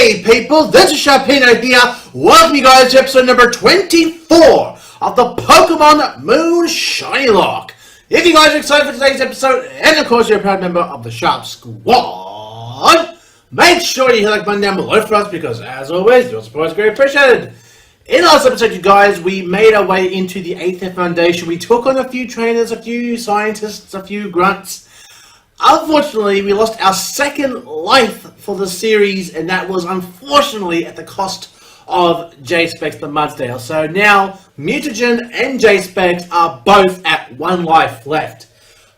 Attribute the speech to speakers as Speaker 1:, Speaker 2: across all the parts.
Speaker 1: Hey people, this is Sharpino here. Welcome you guys to episode number 24 of the Pokémon Moon Shiny Locke. If you guys are excited for today's episode, and of course you're a proud member of the Sharp Squad, make sure you hit the like button down below for us because as always, your support is very appreciated. In our last episode, you guys, we made our way into the Aether Foundation. We took on a few trainers, a few scientists, a few grunts. Unfortunately, we lost our second life for the series, and that was unfortunately at the cost of J-Specs the Mudsdale. So now, Mutagen and J-Specs are both at one life left.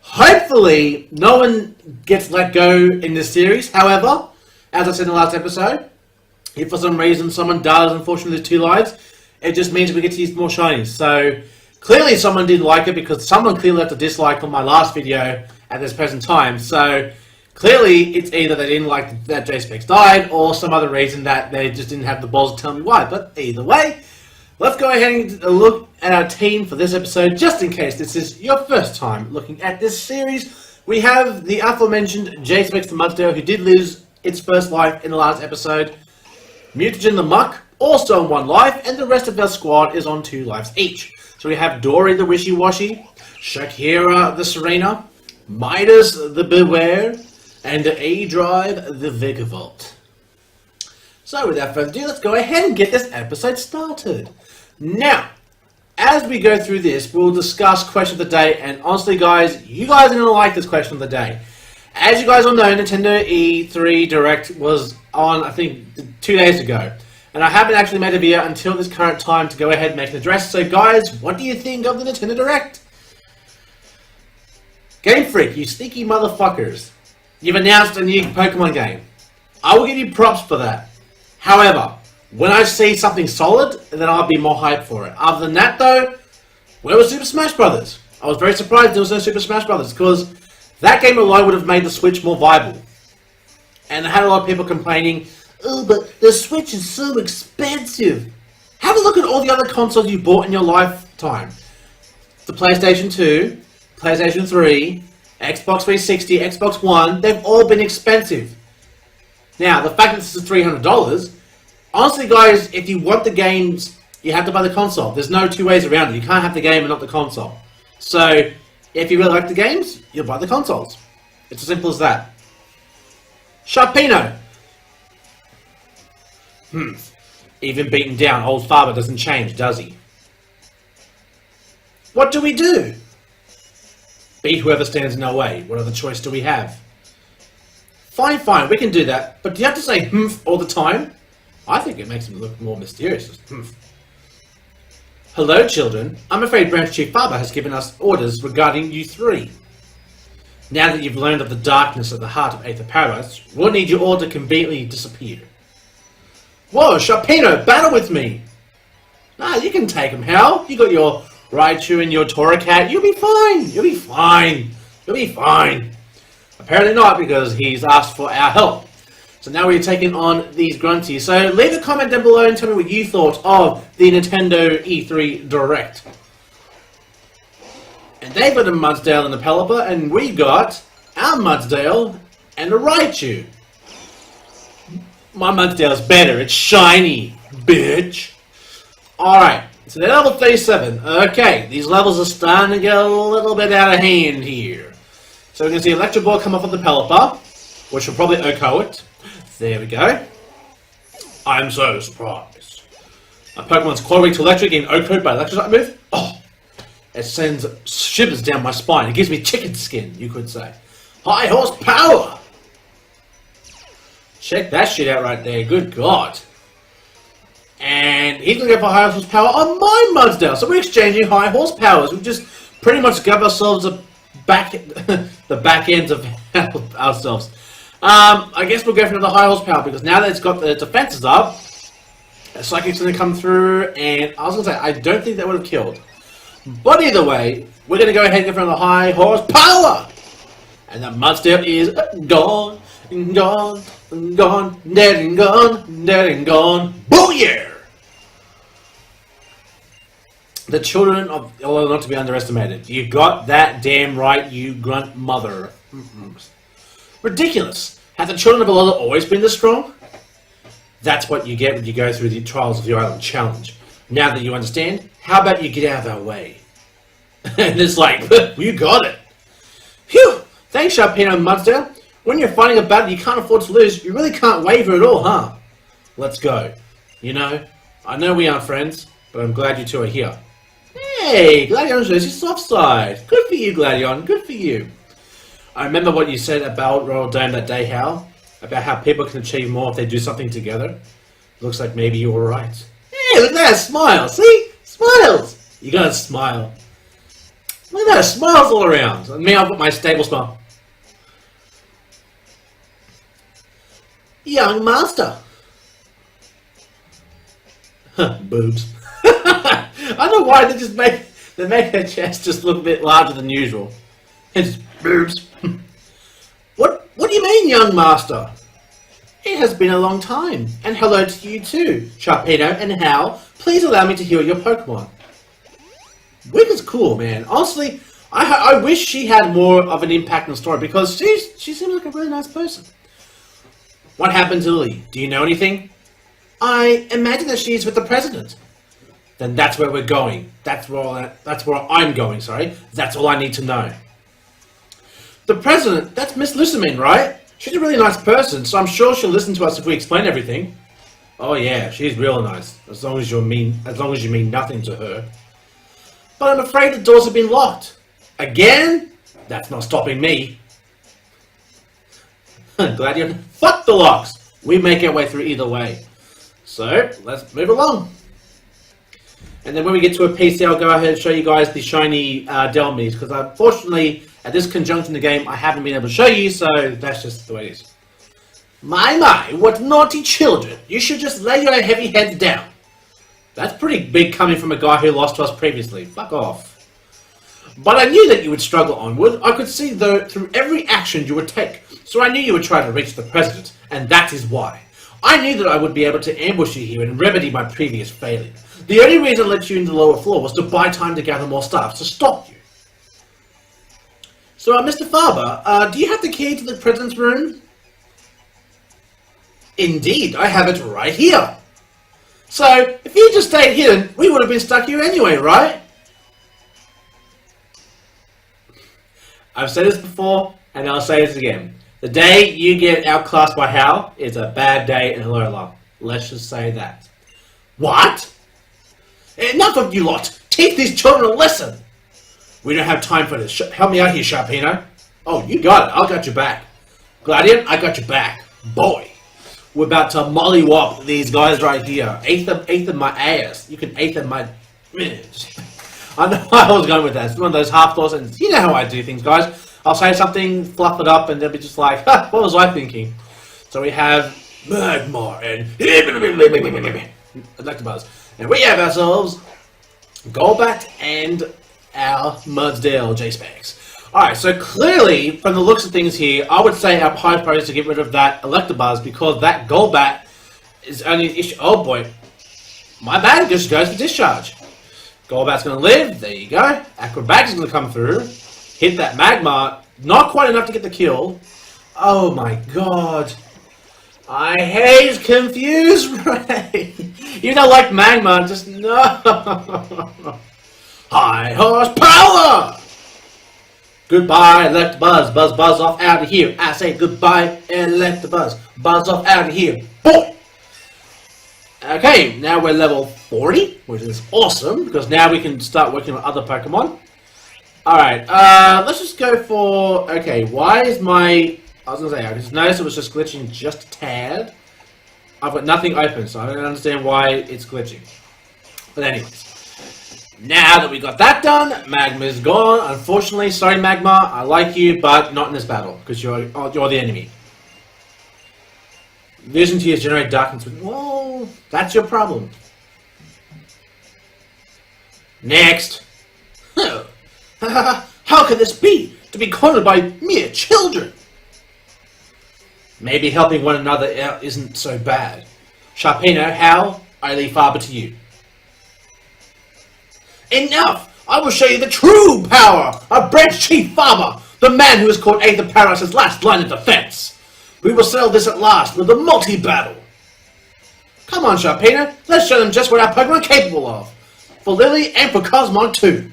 Speaker 1: Hopefully, no one gets let go in this series. However, as I said in the last episode, if for some reason someone does, unfortunately lose 2 lives, it just means we get to use more shinies. So, clearly someone didn't like it because someone clearly left a dislike on my last video at this present time. So clearly it's either they didn't like that J-Specs died or some other reason that they just didn't have the balls to tell me why. But either way, let's go ahead and look at our team for this episode just in case this is your first time looking at this series. We have the aforementioned J-Specs the Mudsdale who did lose its first life in the last episode, Mutagen the Muck also on 1 life, and the rest of our squad is on 2 lives each. So we have Dory the Wishy-Washy, Shakira the Serena, Midas the Beware, and E-Drive the Vigavolt. So without further ado, let's go ahead and get this episode started. Now, as we go through this, we'll discuss question of the day, and honestly guys, you guys are going to like this question of the day. As you guys all know, Nintendo E3 Direct was on, I think, 2 days ago. And I haven't actually made a video until this current time to go ahead and make an address. So guys, what do you think of the Nintendo Direct? Game Freak, you sneaky motherfuckers. You've announced a new Pokemon game. I will give you props for that. However, when I see something solid, then I'll be more hyped for it. Other than that though, where was Super Smash Brothers? I was very surprised there was no Super Smash Brothers because that game alone would have made the Switch more viable. And I had a lot of people complaining, oh, but the Switch is so expensive. Have a look at all the other consoles you bought in your lifetime. The PlayStation 2, PlayStation 3, Xbox 360, Xbox One, they've all been expensive. Now, the fact that this is $300, honestly guys, if you want the games, you have to buy the console. There's no 2 ways around it. You can't have the game and not the console. So, if you really like the games, you'll buy the consoles. It's as simple as that. Sharpino. Even beaten down, old father doesn't change, does he? What do we do? Beat whoever stands in our way. What other choice do we have? Fine, we can do that. But do you have to say all the time? I think it makes him look more mysterious. Hello, children. I'm afraid Branch Chief Father has given us orders regarding you 3. Now that you've learned of the darkness at the heart of Aether Paradise, we'll need you all to conveniently disappear. Whoa, Sharpino, battle with me! Nah, you can take him, Hal. You got your Raichu and your Torracat. You'll be fine. You'll be fine. You'll be fine. Apparently not, because he's asked for our help. So now we're taking on these grunties. So leave a comment down below and tell me what you thought of the Nintendo E3 Direct. And they've got a Mudsdale and a Pelipper, and we got our Mudsdale and a Raichu. My Mudsdale's better. It's shiny, bitch. Alright, so they're level 37. Okay, these levels are starting to get a little bit out of hand here. So we're going to see Electro Ball come off of the Pelipper, which will probably OHKO it. There we go. I'm so surprised. My Pokemon's Quarter to Electric getting OHKO'd by Electrotype move. Oh, it sends shivers down my spine. It gives me chicken skin, you could say. High horsepower! Check that shit out right there. Good God. And he's going to go for high horsepower on my Mudsdale. So we're exchanging high horsepowers. We've just pretty much got ourselves the back ends of ourselves. I guess we'll go for another high horsepower because now that it's got the defenses up, the Psychic's going to come through. And I was going to say, I don't think that would have killed. But either way, we're going to go ahead and go for another high horsepower. And that Mudsdale is gone. Gone, dead and gone. Booyah! The children of Alot are not to be underestimated. You got that damn right, you grunt mother. Ridiculous. Have the children of Alot always been this strong? That's what you get when you go through the Trials of the Island challenge. Now that you understand, how about you get out of our way? And it's like, you got it. Phew! Thanks, Sharpino and Mudsdale. When you're fighting a battle you can't afford to lose, you really can't waver at all, huh? Let's go. You know, I know we aren't friends, but I'm glad you two are here. Hey, Gladion shows your soft side. Good for you, Gladion. Good for you. I remember what you said about Royal Dome that day, Hal. About how people can achieve more if they do something together. Looks like maybe you were right. Hey, look at that smile. See? Smiles. You gotta smile. Look at that. Smiles all around. And me, I've got my stable smile. Young master. Huh, boobs. I don't know why they make her chest just look a bit larger than usual. It's boobs. What do you mean, young master? It has been a long time. And hello to you too, Sharpino and Hal. Please allow me to heal your Pokemon. Wick is cool, man. Honestly, I wish she had more of an impact in the story because she seems like a really nice person. What happened to Lillie? Do you know anything? I imagine that she's with the president. Then that's where we're going. That's where I'm going, sorry. That's all I need to know. The president, that's Miss Lucimin, right? She's a really nice person, so I'm sure she'll listen to us if we explain everything. Oh yeah, she's real nice. As long as you mean nothing to her. But I'm afraid the doors have been locked. Again? That's not stopping me. Gladion, fuck the locks! We make our way through either way. So, let's move along. And then when we get to a PC, I'll go ahead and show you guys the shiny Delmies, because unfortunately, at this conjunction in the game, I haven't been able to show you, so that's just the way it is. My, what naughty children! You should just lay your heavy heads down. That's pretty big coming from a guy who lost to us previously. Fuck off. But I knew that you would struggle onward. I could see through every action you would take. So I knew you would try to reach the president, and that is why. I knew that I would be able to ambush you here and remedy my previous failure. The only reason I let you into the lower floor was to buy time to gather more staff to stop you. So, Mr. Farber, do you have the key to the president's room? Indeed, I have it right here. So, if you just stayed hidden, we would have been stuck here anyway, right? I've said this before, and I'll say this again. The day you get outclassed by Hal is a bad day in Alola. Let's just say that. What? Enough of you lot! Teach these children a lesson! We don't have time for this. Help me out here, Sharpino. Oh, you got it. I got your back. Gladion, I got your back. Boy. We're about to mollywop these guys right here. Aether my ass. You can Aether my... I know I was going with that. It's one of those half thoughts, and you know how I do things, guys. I'll say something, fluff it up, and they'll be just like, ha, what was I thinking? So we have Magmar and Electabuzz. And we have ourselves Golbat and our Mudsdale J-Specs. Alright, so clearly, from the looks of things here, I would say our high priority is to get rid of that Electabuzz because that Golbat is only an issue. Oh boy. My bad, just goes for discharge. Golbat's going to live. There you go. Acrobatics is going to come through. Hit that Magmar. Not quite enough to get the kill. Oh my god. I hate Confuse Ray. Even though I like Magmar, just no. High horsepower. Goodbye, Electabuzz. Buzz off out of here. I say goodbye, Electabuzz. Buzz off out of here. Boy. Okay, now we're level 40, which is awesome, because now we can start working on other Pokemon. Alright, let's just go for... Okay, why is my... I was going to say, I just noticed it was just glitching just a tad. I've got nothing open, so I don't understand why it's glitching. But anyways, now that we got that done, Magma's gone. Unfortunately, sorry Magma, I like you, but not in this battle, because you're the enemy. Vision tears generate darkness. Well, that's your problem. Next. How can this be? To be cornered by mere children? Maybe helping one another out isn't so bad. Sharpino, Hal, I leave Farber to you. Enough! I will show you the true power of Branch Chief Farber, the man who has caught Aether Paradis's last line of defense. We will settle this at last with a multi-battle. Come on, Sharpino. Let's show them just what our Pokemon are capable of. For Lillie and for Cosmog too.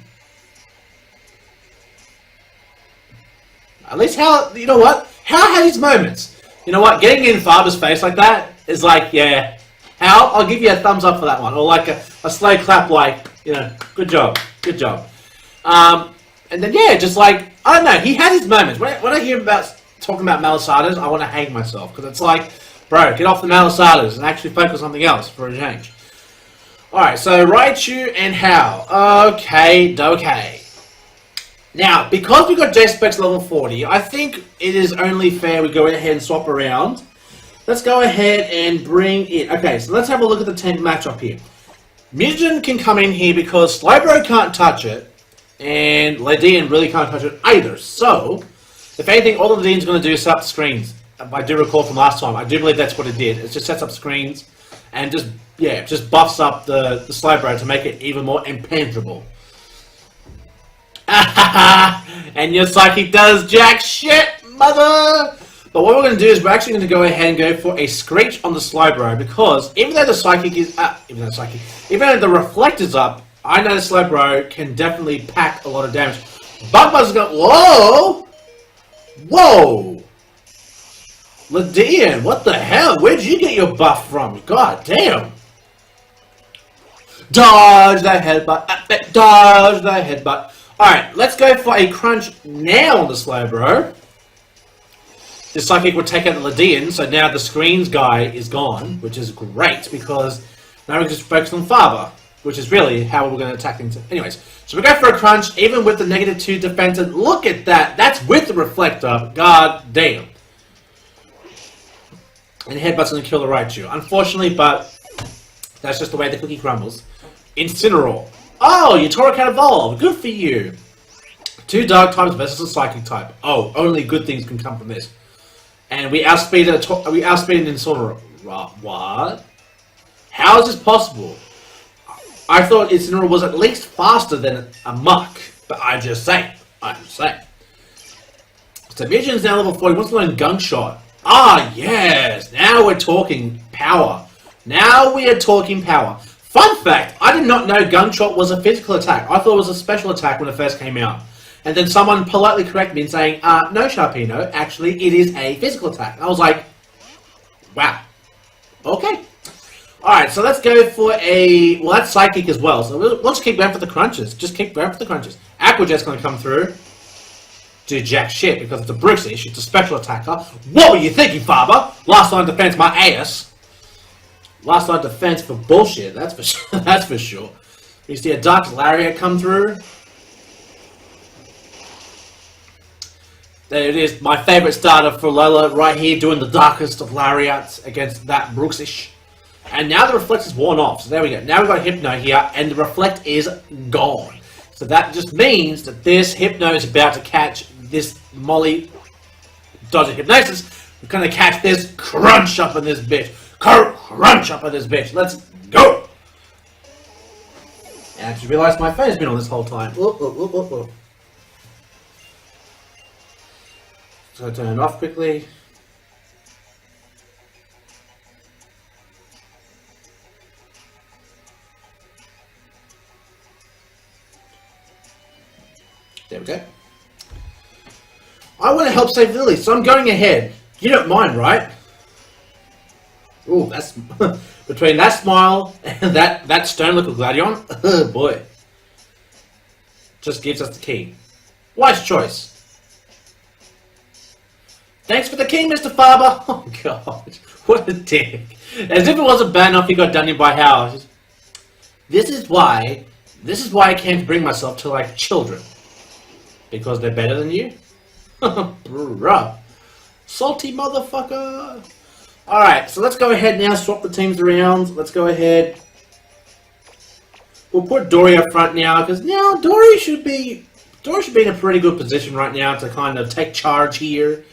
Speaker 1: At least Hal, you know what? Hal had his moments. You know what? Getting in Faber's face like that is like, yeah. Hal, I'll give you a thumbs up for that one. Or like a slow clap like, you know, good job. Good job. And then, yeah, just like, I don't know, he had his moments. When I hear him talking about Malasadas, I want to hang myself. Because it's like, bro, get off the Malasadas and actually focus on something else for a change. Alright, so Raichu and Hal. Okay. Now, because we got J-Specs level 40, I think it is only fair we go ahead and swap around. Let's go ahead and bring in... Okay, so let's have a look at the 10th matchup here. Mutagen can come in here because Slowbro can't touch it, and Ledian really can't touch it either. So, if anything, all the Ledian's going to do is set up the screens. I do recall from last time, I do believe that's what it did. It just sets up screens and just buffs up the Slowbro to make it even more impenetrable. And your Psychic does jack shit, mother! But what we're going to do is we're actually going to go ahead and go for a Screech on the Slowbro, because even though the Psychic is even though the Reflector's up, I know the Slowbro can definitely pack a lot of damage. Bugbuzz's going, whoa! Whoa! Ledian, what the hell? Where'd you get your buff from? God damn! Dodge that headbutt. Dodge that headbutt. Alright, let's go for a Crunch now on the Slowbro. The Psychic will take out the Ledian, so now the screens guy is gone, which is great, because now we can just focus on Faber, which is really how we're going to attack things. Anyways, so we go for a Crunch, even with the -2 defense, and look at that, that's with the Reflector, god damn. And Headbutt's going to kill the Raichu, unfortunately, but that's just the way the cookie crumbles. Incineroar. Oh, your Torracat evolved, good for you. 2 Dark types versus a Psychic type. Oh, only good things can come from this. And we outspeeded Incineroar. What? How is this possible? I thought Incineroar was at least faster than a Muck, but I'm just saying. So Mutagen's now level 40. What's going on? Gunshot. Ah, yes. Now we're talking power. Now we are talking power. Fun fact: I did not know Gunshot was a physical attack. I thought it was a special attack when it first came out. And then someone politely corrected me and saying, no, Sharpino, actually, it is a physical attack. And I was like, wow. Okay. Alright, so let's go for a... Well, that's Psychic as well. So we'll just keep going for the crunches. Just keep going for the crunches. Aqua Jet's going to come through. Do jack shit, because it's a Brooksish. It's a special attacker. What were you thinking, Faber? Last line defense, my ass. Last line defense for bullshit. That's for sure. That's for sure. You see a Dark Lariat come through. There it is, my favourite starter for Lola, right here, doing the darkest of Lariats against that Brooksish. And now the Reflect is worn off, so there we go. Now we've got Hypno here, and the Reflect is gone. So that just means that this Hypno is about to catch this Molly dodging Hypnosis. We're going to catch this Crunch up in this bitch. Crunch up in this bitch. Let's go! And I just realised my phone's been on this whole time. So turn it off quickly. There we go. I want to help save Lillie, so I'm going ahead. You don't mind, right? Ooh, that's between that smile and that stone look of Gladion. Oh boy. Just gives us the key. Wise choice. Thanks for the key, Mr. Faber. Oh god, what a dick. As if it wasn't bad enough he got done in by Hal. This is why I can't bring myself to like children. Because they're better than you? Bruh. Salty motherfucker. Alright, so let's go ahead now, swap the teams around. Let's go ahead. We'll put Dory up front now, because now Dory should be in a pretty good position right now to kind of take charge here.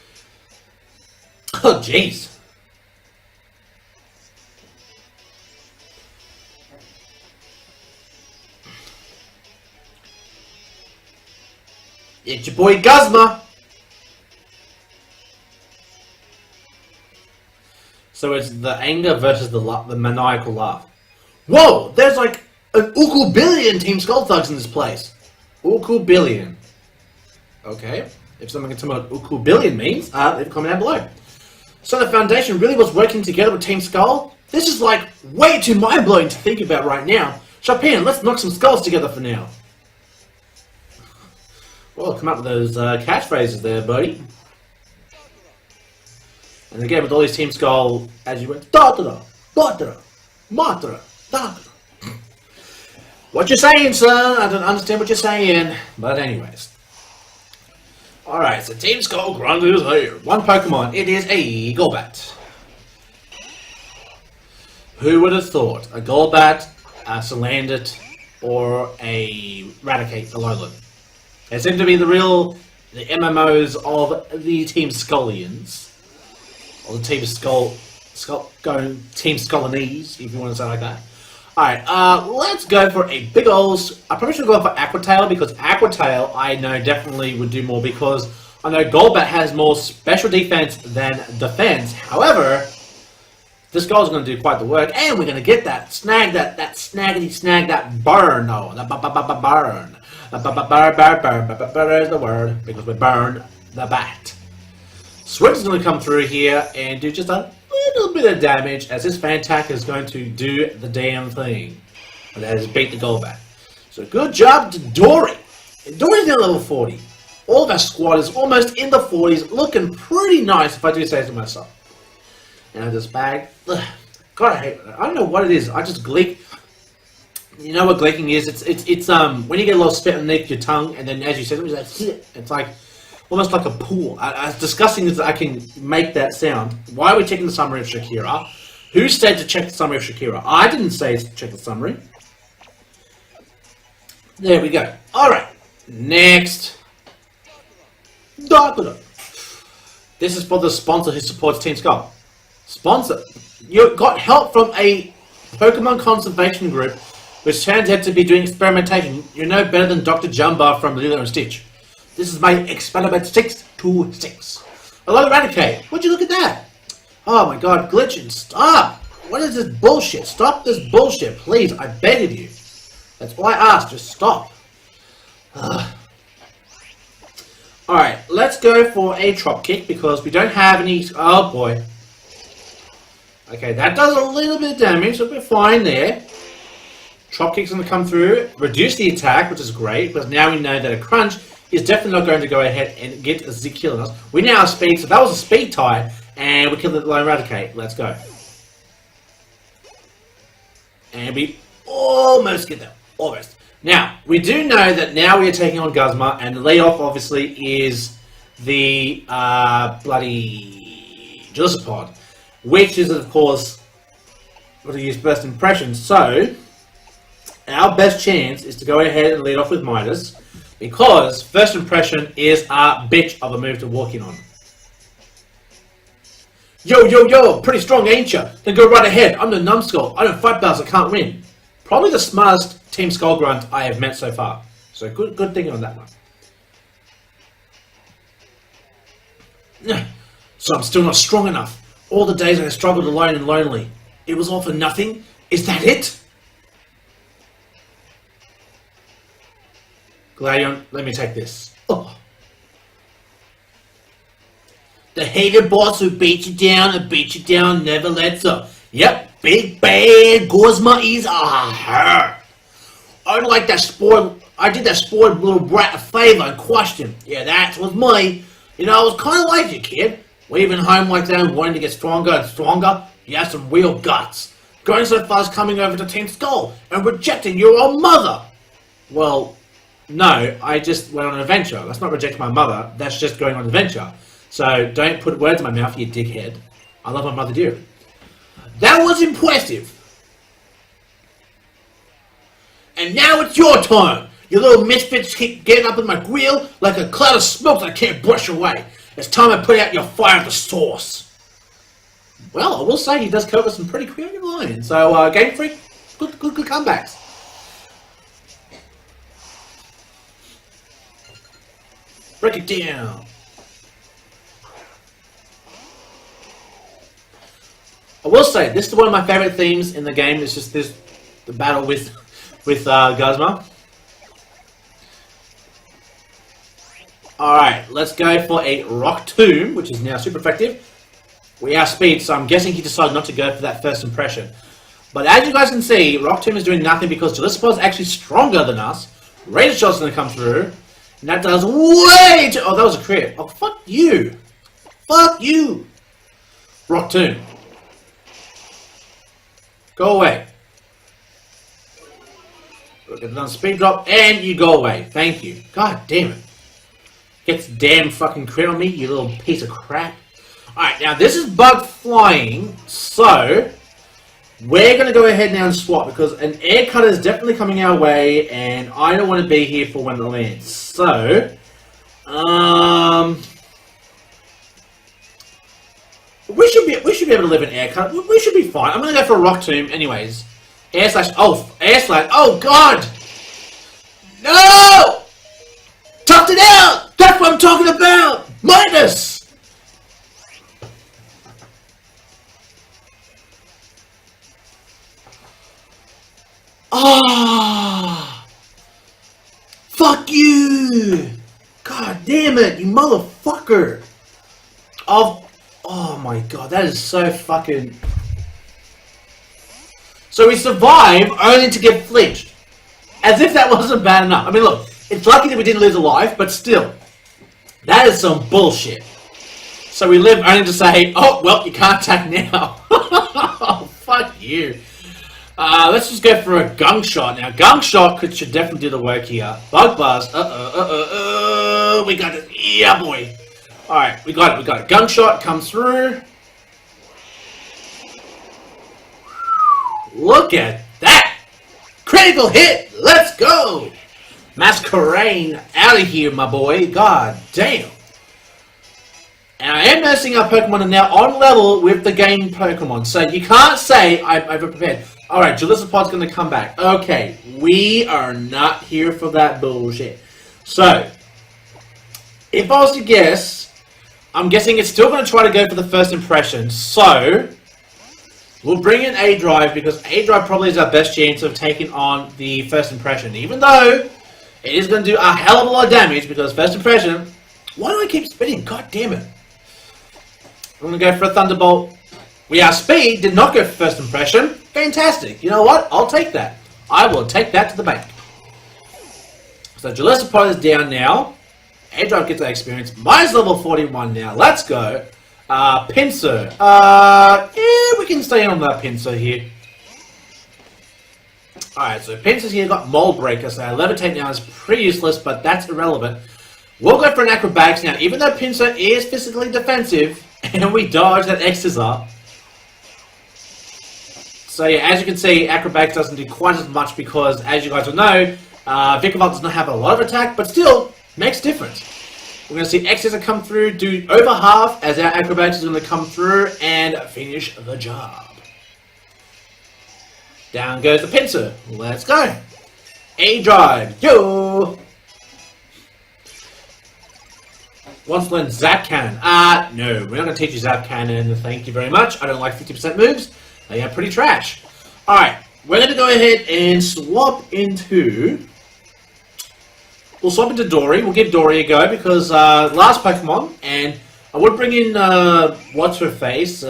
Speaker 1: Oh, jeez. It's your boy Guzma. So it's the anger versus the maniacal laugh. Whoa! There's like an billion Team Skull thugs in this place. Billion. Okay. If someone can tell me what billion means, leave a comment down below. So the Foundation really was working together with Team Skull? This is like way too mind-blowing to think about right now. Sharpino, let's knock some skulls together for now. Well, come up with those catchphrases there, buddy. And again, with all these Team Skull, as you went, da-da-da, da-da-da, ma-da-da, da-da-da. What you're saying, sir? I don't understand what you're saying. But anyways. Alright, so Team Skull Grunt is here. One Pokemon. It is a Golbat. Who would have thought? A Golbat, a Salandit, or a Raticate, the Alolan. They seem to be the MMOs of the Team Skullians. Or the Team Team Skullinese, if you want to say it like that. Alright, let's go for a big old... I probably should go for Aquatail, because Aquatail I know definitely would do more, because I know Golbat has more special defense than defense. However, this Skull's going to do quite the work, and we're going to get that snag, that burn. No, that burn. Burn is the word, because we burned the bat. Switch is going to come through here and do just a little bit of damage, as this Fantac is going to do the damn thing. And that is beat the Golbat. So good job to Dory. Dory's now level 40. All of our squad is almost in the 40s, looking pretty nice if I do say so myself. Now this bag, ugh, God, I hate it. I don't know what it is. I just gleek. You know what gleeking is? It's when you get a little spit underneath your tongue, and then as you said, it's like almost like a pool. As disgusting as I can make that sound. Why are we checking the summary of Shakira? Who said to check the summary of Shakira? I didn't say to check the summary. There we go. Alright. Next. This is for the sponsor who supports Team Skull. Sponsor. You got help from a Pokemon conservation group which turns out to be doing experimentation. You're no better than Dr. Jumba from Lillie and Stitch. This is my experiment 626. I love Eradicate. Would you look at that? Oh my god, glitching. Stop! What is this bullshit? Stop this bullshit, please. I beg of you. That's all I asked. Just stop. Alright, let's go for a Trop Kick because we don't have any... Oh boy. Okay, that does a little bit of damage, so we're fine there. Trop Kick's going to come through, reduce the attack, which is great, because now we know that a Crunch is definitely not going to go ahead and get a kill on us. We now have speed, so that was a speed tie, and we killed the Lone Eradicate. Let's go. And we almost get them. Almost. Now, we do know that now we are taking on Guzma, and the lead-off, obviously, is the bloody Gillipod, which is, of course, going to use First Impression. So, our best chance is to go ahead and lead off with Midas, because First Impression is a bitch of a move to walk in on. Yo, yo, yo, pretty strong, ain't ya? Then go right ahead. I'm the numbskull. I don't fight battles, I can't win. Probably the smartest Team Skull Grunt I have met so far. So good thinking on that one. So I'm still not strong enough. All the days I struggled alone and lonely. It was all for nothing? Is that it? Gladion, let me take this. Oh. The hated boss who beat you down and beat you down never lets up. Yep, big bad Guzma is her. I like that spoiled. I did that spoiled little brat a favor and crushed him. Yeah, that was me. You know, I was kind of like you, kid. Leaving home like that and wanting to get stronger and stronger. You have some real guts. Going so far as coming over to Team Skull and rejecting your own mother. Well, no, I just went on an adventure. That's not rejecting my mother. That's just going on an adventure. So don't put words in my mouth, you dickhead. I love my mother dearly. That was impressive. And now it's your turn. You little misfits keep getting up in my grill like a cloud of smoke that I can't brush away. It's time I put out your fire at the source. Well, I will say he does cover some pretty creative lines. So, Game Freak, good comebacks. Break it down. I will say, this is one of my favourite themes in the game. It's just the battle with Guzma. Alright, let's go for a Rock Tomb, which is now super effective. We outspeed, so I'm guessing he decided not to go for that first impression. But as you guys can see, Rock Tomb is doing nothing because Gillespie is actually stronger than us. Razor Shot's going to come through. And that does way too... Oh, that was a crit. Oh, fuck you. Fuck you. Rock Tomb. Go away. Look at the speed drop, and you go away. Thank you. God damn it. Gets damn fucking crit on me, you little piece of crap. Alright, now this is bug flying, so we're going to go ahead now and swap because an air cutter is definitely coming our way, and I don't want to be here for when it lands. So, we should be able to live in air cutter. We should be fine. I'm going to go for a Rock Tomb, anyways. Air slash. Oh God! No! Tucked it out. That's what I'm talking about. Minus. Ah! Fuck you! God damn it, you motherfucker! Oh my god, that is so fucking... So we survive only to get flinched. As if that wasn't bad enough. I mean, look, it's lucky that we didn't lose a life, but still. That is some bullshit. So we live only to say, oh, well, you can't attack now. Oh, fuck you. Let's just go for a Gunk Shot. Now, Gunk Shot should definitely do the work here. Bug Buzz. We got it. Yeah, boy. Alright, we got it. Gunk Shot comes through. Look at that! Critical hit! Let's go! Masquerain out of here, my boy. God damn. And I am noticing our Pokemon are now on level with the game Pokemon. So you can't say I'm over-prepared. Alright, Jellicipod's going to come back. Okay, we are not here for that bullshit. So, if I was to guess, I'm guessing it's still going to try to go for the first impression. So, we'll bring in A-Drive because A-Drive probably is our best chance of taking on the first impression. Even though it is going to do a hell of a lot of damage because first impression... Why do I keep spinning? God damn it. I'm going to go for a Thunderbolt. We outspeed, did not go for first impression. Fantastic. You know what? I'll take that. I will take that to the bank. So Gillespie is down now. A-Drive gets that experience. Mine's level 41 now. Let's go. Pinsir. Yeah, we can stay on that Pinsir here. Alright, so Pinsir's here got Mold Breaker, so Levitate now is pretty useless, but that's irrelevant. We'll go for an Acrobatics now. Even though Pinsir is physically defensive, and we dodge that X-Scissor. So yeah, as you can see, Acrobatics doesn't do quite as much because, as you guys will know, Vikavolt does not have a lot of attack, but still, makes a difference. We're going to see X-Scissor come through, do over half, as our Acrobatics is going to come through and finish the job. Down goes the Pinsir. Let's go. A-Drive. Yo! Wants to learn Zap Cannon. No, we're not going to teach you Zap Cannon. Thank you very much. I don't like 50% moves. They are pretty trash. Alright, we're going to go ahead and swap into... We'll swap into Dory. We'll give Dory a go because last Pokemon, and I would bring in, what's her face?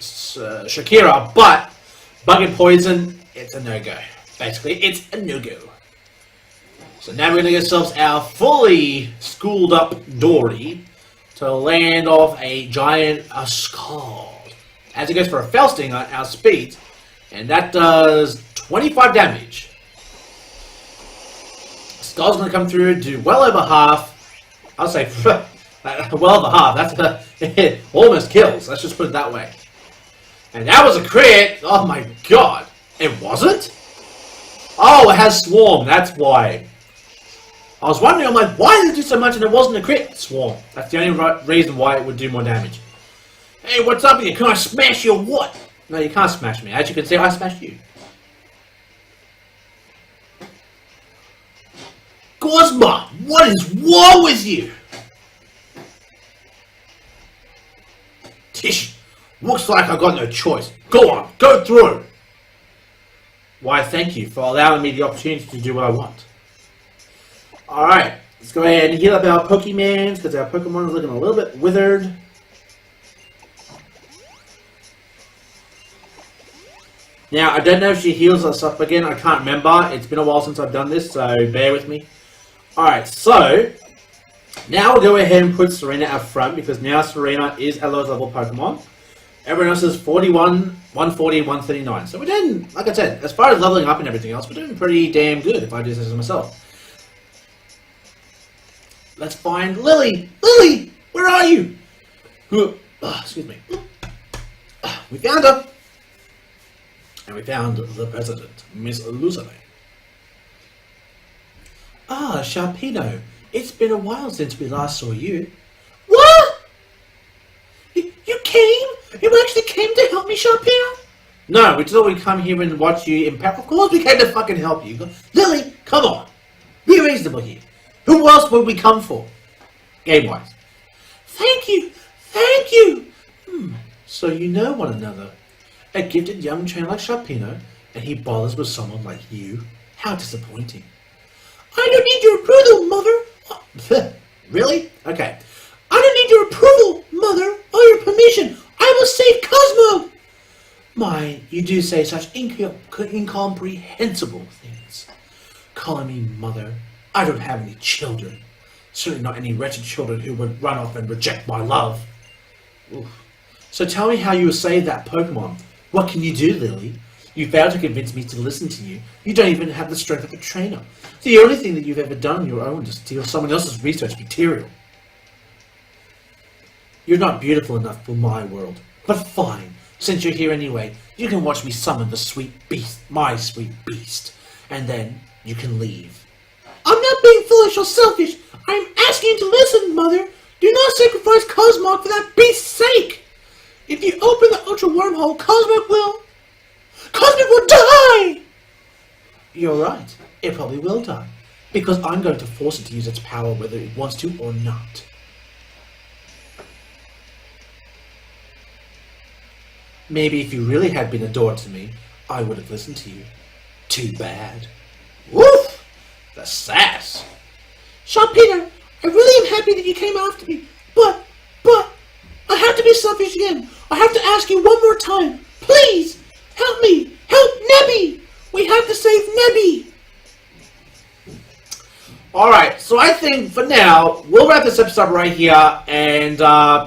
Speaker 1: Shakira, but Bug and Poison, it's a no-go. Basically, it's a no-go. So now we're going to get ourselves our fully schooled up Dory to land off a giant Scald. As it goes for a Fell Sting on our speed, and that does 25 damage. Scald's going to come through, do well over half. I'll say well over half. That's almost kills. Let's just put it that way. And that was a crit. Oh my god. It wasn't? Oh, it has Swarm. That's why. I was wondering, I'm like, why did it do so much and it wasn't a crit? Swarm. That's the only reason why it would do more damage. Hey, what's up with you? Can I smash you or what? No, you can't smash me. As you can see, I smashed you. Guzma, what is wrong with you? Tish, Looks like I got no choice. Go on, go through. Why, thank you for allowing me the opportunity to do what I want. Alright, let's go ahead and heal up our Pokemons, because our Pokemon is looking a little bit withered. Now, I don't know if she heals us up again. I can't remember. It's been a while since I've done this, so bear with me. Alright, so now we'll go ahead and put Serena up front, because now Serena is a lowest level Pokemon. Everyone else is 41, 140, 139. So we're doing, like I said, as far as leveling up and everything else, we're doing pretty damn good, if I do this myself. Let's find Lillie! Lillie! Where are you? Excuse me. We found her! And we found the president, Miss Lillie. Ah, Sharpino. It's been a while since we last saw you. What? You came? You actually came to help me, Sharpino? No, we just thought we'd come here and watch you impact. Of course we came to fucking help you. Lillie, come on. Be reasonable here. Who else would we come for? Game-wise. Thank you. Thank you. So you know one another. A gifted young trainer like Sharpino, and he bothers with someone like you. How disappointing. I don't need your approval, Mother. Really? Okay. I don't need your approval, Mother, or your permission. I will save Cosmo. My, you do say such incomprehensible things. Calling me Mother. I don't have any children. Certainly not any wretched children who would run off and reject my love. Oof. So tell me how you will save that Pokemon. What can you do, Lillie? You failed to convince me to listen to you. You don't even have the strength of a trainer. The only thing that you've ever done on your own is steal someone else's research material. You're not beautiful enough for my world. But fine. Since you're here anyway, you can watch me summon the sweet beast, my sweet beast. And then you can leave. I'm not being foolish or selfish. I'm asking you to listen, Mother. Do not sacrifice Cosmog for that beast's sake. If you open the Ultra Wormhole, Cosmog will die! You're right. It probably will die. Because I'm going to force it to use its power whether it wants to or not. Maybe if you really had been adored to me, I would have listened to you. Too bad. Woof! The sass! Sharpino, I really am happy that you came after me, but, I have to be selfish again. I have to ask you one more time. Please, help me. Help Nebby. We have to save Nebby. Alright, so I think for now, we'll wrap this episode right here, and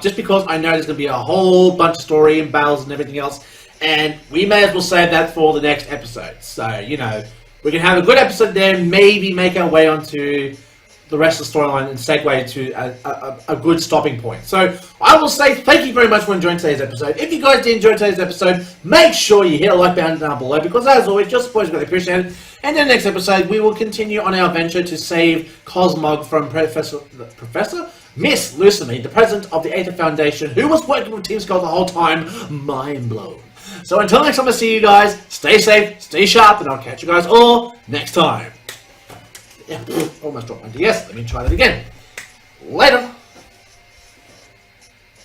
Speaker 1: just because I know there's going to be a whole bunch of story and battles and everything else, and we may as well save that for the next episode. So, you know, we can have a good episode there, maybe make our way onto the rest of the storyline and segue to a good stopping point. So, I will say thank you very much for enjoying today's episode. If you guys did enjoy today's episode, make sure you hit a like button down below, because as always, your support is really appreciated. And in the next episode, we will continue on our venture to save Cosmog from Miss Lillie, the president of the Aether Foundation, who was working with Team Skull the whole time. Mind blown. So until next time, I see you guys. Stay safe, stay sharp, and I'll catch you guys all next time. Yeah, almost dropped my DS. Let me try that again. Later.